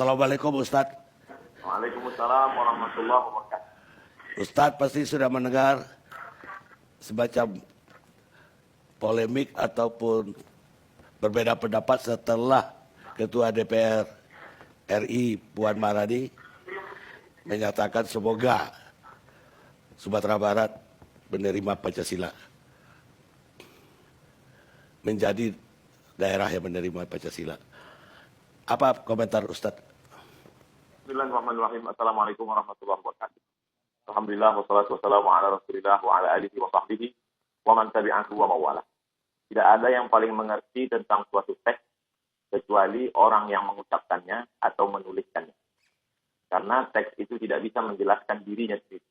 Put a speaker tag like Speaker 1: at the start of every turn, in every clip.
Speaker 1: Assalamualaikum Ustadz.
Speaker 2: Waalaikumsalam warahmatullahi wabarakatuh.
Speaker 1: Ustadz pasti sudah mendengar semacam polemik ataupun berbeda pendapat setelah Ketua DPR RI Puan Maharani menyatakan semoga Sumatera Barat menerima Pancasila, menjadi daerah yang menerima Pancasila. Apa komentar Ustadz?
Speaker 2: Bismillahirrahmanirrahim. Assalamualaikum warahmatullahi wabarakatuh. Alhamdulillah wassalatu wassalamu ala Rasulillah wa ala alihi wa sahbihi wa man tabi'ahu wa mawala. Tidak ada yang paling mengerti tentang suatu teks kecuali orang yang mengucapkannya atau menuliskannya. Karena teks itu tidak bisa menjelaskan dirinya sendiri.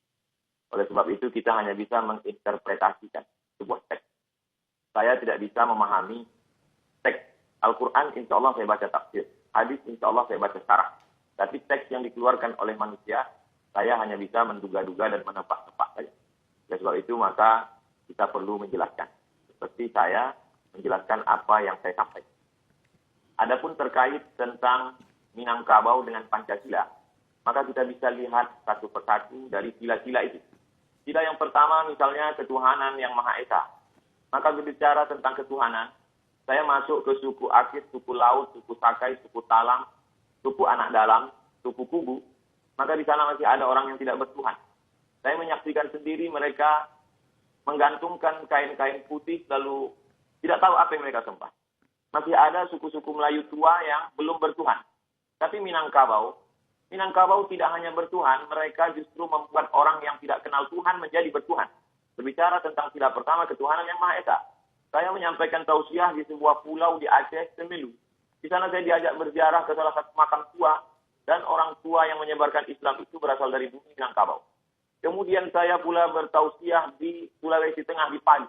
Speaker 2: Oleh sebab itu kita hanya bisa menginterpretasikan sebuah teks. Saya tidak bisa memahami teks. Al-Quran insya Allah saya baca tafsir. Hadis insya Allah saya baca syarah. Tapi teks yang dikeluarkan oleh manusia, saya hanya bisa menduga-duga dan menebak-nebak saja. Oleh sebab itu maka kita perlu menjelaskan. Seperti saya menjelaskan apa yang saya sampaikan. Adapun terkait tentang Minangkabau dengan Pancasila, maka kita bisa lihat satu persatu dari sila-sila itu. Sila yang pertama misalnya ketuhanan yang Maha Esa. Maka berbicara tentang ketuhanan, saya masuk ke suku Akit, suku Laut, suku Sakai, suku Talam, suku Anak Dalam, suku Kubu, maka di sana masih ada orang yang tidak bertuhan. Saya menyaksikan sendiri mereka menggantungkan kain-kain putih lalu tidak tahu apa yang mereka sembah. Masih ada suku-suku Melayu tua yang belum bertuhan. Tapi Minangkabau tidak hanya bertuhan, mereka justru membuat orang yang tidak kenal Tuhan menjadi bertuhan. Berbicara tentang sila pertama ketuhanan yang Maha Esa. Saya menyampaikan tausiah di sebuah pulau di Aceh, Semelu. Di sana saya diajak berziarah ke salah satu makam tua, dan orang tua yang menyebarkan Islam itu berasal dari bumi Minangkabau. Kemudian saya pula bertausiah di Sulawesi Tengah, di Palu.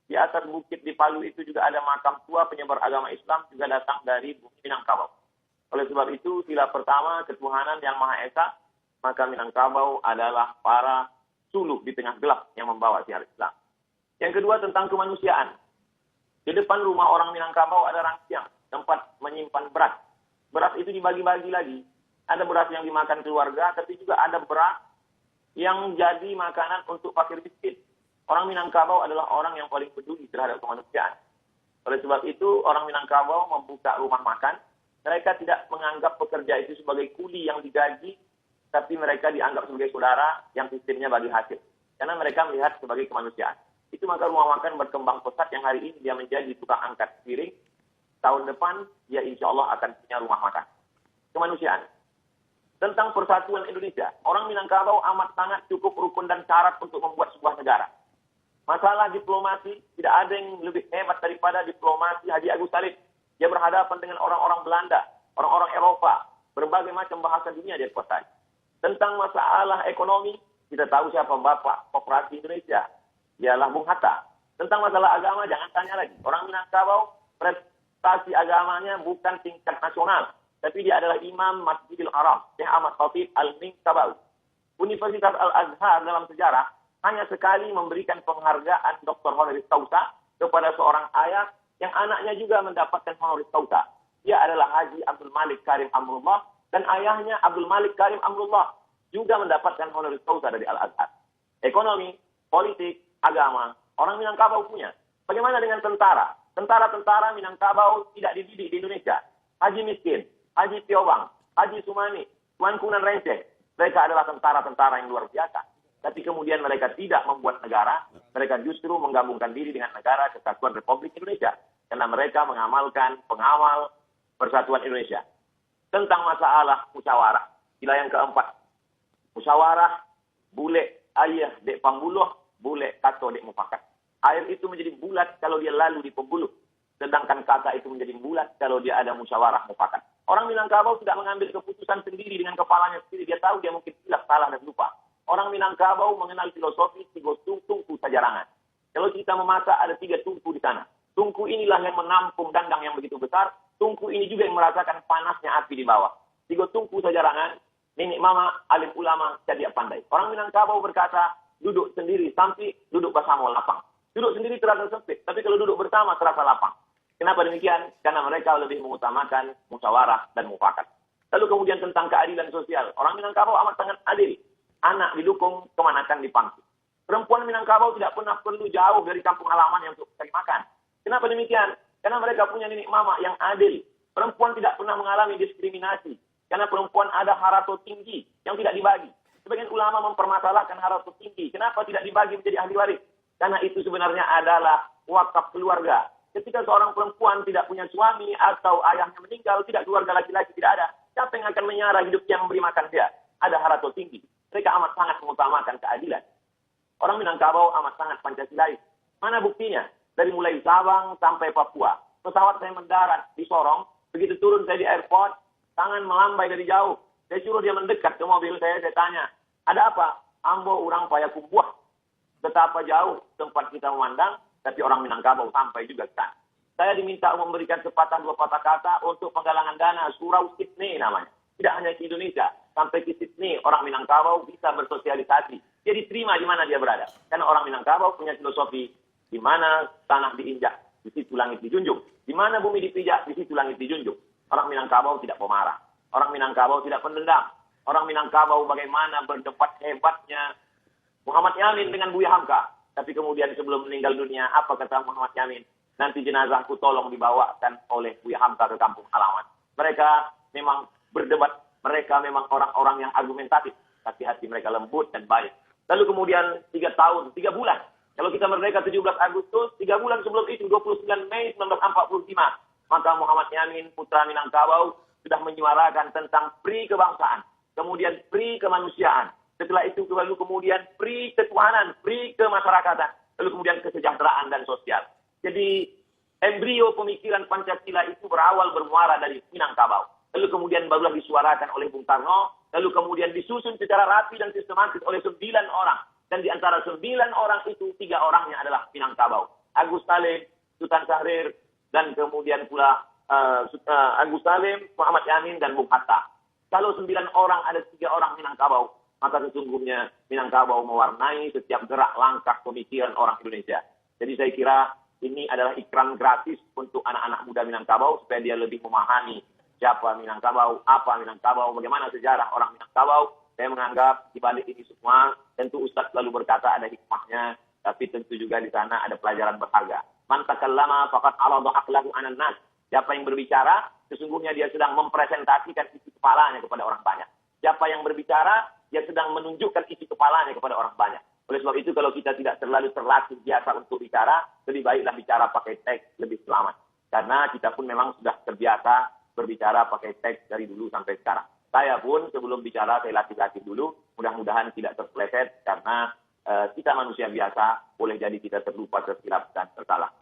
Speaker 2: Di atas bukit di Palu itu juga ada makam tua penyebar agama Islam, juga datang dari bumi Minangkabau. Oleh sebab itu, sila pertama ketuhanan yang Maha Esa, maka Minangkabau adalah para suluk di tengah gelap yang membawa siar Islam. Yang kedua tentang kemanusiaan. Di depan rumah orang Minangkabau ada rangsiang, tempat menyimpan beras. Beras itu dibagi-bagi lagi. Ada beras yang dimakan keluarga, tapi juga ada beras yang jadi makanan untuk fakir miskin. Orang Minangkabau adalah orang yang paling peduli terhadap kemanusiaan. Oleh sebab itu, orang Minangkabau membuka rumah makan. Mereka tidak menganggap pekerja itu sebagai kuli yang digaji, tapi mereka dianggap sebagai saudara yang sistemnya bagi hasil. Karena mereka melihat sebagai kemanusiaan. Itu maka rumah makan berkembang pesat yang hari ini dia menjadi tukang angkat piring. Tahun depan, dia insya Allah akan punya rumah makan. Kemanusiaan. Tentang persatuan Indonesia. Orang Minangkabau amat sangat cukup rukun dan syarat untuk membuat sebuah negara. Masalah diplomasi, tidak ada yang lebih hebat daripada diplomasi Haji Agus Salim. Dia berhadapan dengan orang-orang Belanda, orang-orang Eropa, berbagai macam bahasa dunia dia kuasai. Tentang masalah ekonomi, kita tahu siapa Bapak Koperasi Indonesia. Dialah Bung Hatta. Tentang masalah agama, jangan tanya lagi. Orang Minangkabau, prestasi agamanya bukan tingkat nasional, tapi dia adalah Imam Masjidil Haram, Syekh Ahmad Khatib Al-Minangkabau. Universitas Al-Azhar dalam sejarah hanya sekali memberikan penghargaan Dr. Honoris Causa kepada seorang ayah yang anaknya juga mendapatkan honoris causa. Dia adalah Haji Abdul Malik Karim Amrullah, dan ayahnya Abdul Malik Karim Amrullah juga mendapatkan honoris causa dari Al-Azhar. Ekonomi, politik, agama, orang Minangkabau punya. Bagaimana dengan tentara? Tentara-tentara Minangkabau tidak dididik di Indonesia. Haji Miskin, Haji Tiobang, Haji Sumani, Tuan Kunan Renceh. Mereka adalah tentara-tentara yang luar biasa. Tapi kemudian mereka tidak membuat negara. Mereka justru menggabungkan diri dengan negara Kesatuan Republik Indonesia. Karena mereka mengamalkan pengawal persatuan Indonesia. Tentang masalah musyawarah. Sila yang keempat. Musyawarah, bule ayah dek pambuluh, bule kato dek mufakat. Air itu menjadi bulat kalau dia lalu di pembuluh. Sedangkan kata itu menjadi bulat kalau dia ada musyawarah mufakat. Orang Minangkabau tidak mengambil keputusan sendiri dengan kepalanya sendiri. Dia tahu dia mungkin silap, salah, dan lupa. Orang Minangkabau mengenal filosofi tiga tungku sajarangan. Kalau kita memasak ada 3 tungku di sana. Tungku inilah yang menampung dandang yang begitu besar. Tungku ini juga yang merasakan panasnya api di bawah. 3 tungku sajarangan. Nenek mama, alim ulama, jadi pandai. Orang Minangkabau berkata, duduk sendiri sampai duduk bersama lapang. Duduk sendiri terasa sempit, tapi kalau duduk bersama terasa lapang. Kenapa demikian? Karena mereka lebih mengutamakan musyawarah dan mufakat. Lalu kemudian tentang keadilan sosial. Orang Minangkabau amat sangat adil. Anak didukung, kemanakan dipangku. Perempuan Minangkabau tidak pernah perlu jauh dari kampung halamannya untuk cari makan. Kenapa demikian? Karena mereka punya nenek mama yang adil. Perempuan tidak pernah mengalami diskriminasi. Karena perempuan ada harato tinggi yang tidak dibagi. Sebagian ulama mempermasalahkan harato tinggi. Kenapa tidak dibagi menjadi ahli waris? Karena itu sebenarnya adalah wakaf keluarga. Ketika seorang perempuan tidak punya suami atau ayahnya meninggal, tidak keluarga laki-laki tidak ada. Siapa yang akan menyara hidup yang memberi makan dia? Ada harato tinggi. Mereka amat sangat mengutamakan keadilan. Orang Minangkabau amat sangat Pancasilais. Mana buktinya? Dari mulai Sabang sampai Papua. Pesawat saya mendarat di Sorong. Begitu turun saya di airport, tangan melambai dari jauh. Saya suruh dia mendekat ke mobil saya tanya, ada apa? Ambo urang paya kumbuah. Betapa jauh tempat kita memandang, tapi orang Minangkabau sampai juga ke sana. Saya diminta memberikan sepatah dua patah kata untuk penggalangan dana Surau Sydney namanya. Tidak hanya di Indonesia, sampai ke Sydney orang Minangkabau bisa bersosialisasi. Dia diterima di mana dia berada. Karena orang Minangkabau punya filosofi, di mana tanah diinjak, di situ langit dijunjung. Di mana bumi dipijak, di situ langit dijunjung. Orang Minangkabau tidak pemarah. Orang Minangkabau tidak pendendam. Orang Minangkabau bagaimana berdebat hebatnya Muhammad Yamin dengan Buya Hamka. Tapi kemudian sebelum meninggal dunia, apa kata Muhammad Yamin? Nanti jenazahku tolong dibawakan oleh Buya Hamka ke kampung halaman. Mereka memang berdebat. Mereka memang orang-orang yang argumentatif. Tapi hati mereka lembut dan baik. Lalu kemudian 3 tahun, 3 bulan. Kalau kita merdeka 17 Agustus, 3 bulan sebelum itu, 29 Mei 1945, maka Muhammad Yamin, putra Minangkabau, sudah menyuarakan tentang pri kebangsaan, kemudian pri kemanusiaan. Setelah itu lalu kemudian pri ketuhanan, pri kemasyarakatan, lalu kemudian kesejahteraan dan sosial. Jadi embrio pemikiran Pancasila itu berawal bermuara dari Minangkabau. Lalu kemudian barulah disuarakan oleh Bung Karno, lalu kemudian disusun secara rapi dan sistematis oleh 9 orang. Dan di antara 9 orang itu, 3 orangnya adalah Minangkabau. Agus Salim, Sultan Syahrir, dan kemudian pula Agus Salim, Muhammad Yamin, dan Bung Hatta. Kalau 9 orang ada 3 orang Minangkabau, maka sesungguhnya Minangkabau mewarnai setiap gerak langkah pemikiran orang Indonesia. Jadi saya kira ini adalah ikram gratis untuk anak-anak muda Minangkabau, supaya dia lebih memahami siapa Minangkabau, apa Minangkabau, bagaimana sejarah orang Minangkabau. Saya menganggap di balik ini semua, tentu Ustadz selalu berkata ada hikmahnya, tapi tentu juga di sana ada pelajaran berharga. Man takallama faqad alada aqlahu 'anan nas. Siapa yang berbicara, sesungguhnya dia sedang mempresentasikan isi kepalanya kepada orang banyak. Siapa yang berbicara, dia sedang menunjukkan isi kepalanya kepada orang banyak. Oleh sebab itu, kalau kita tidak terlalu terlatih biasa untuk bicara, lebih baiklah bicara pakai teks, lebih selamat. Karena kita pun memang sudah terbiasa berbicara pakai teks dari dulu sampai sekarang. Saya pun sebelum bicara saya latih-latih dulu, mudah-mudahan tidak terpeleset karena kita manusia biasa, boleh jadi kita terlupa, tersilap dan tersalah.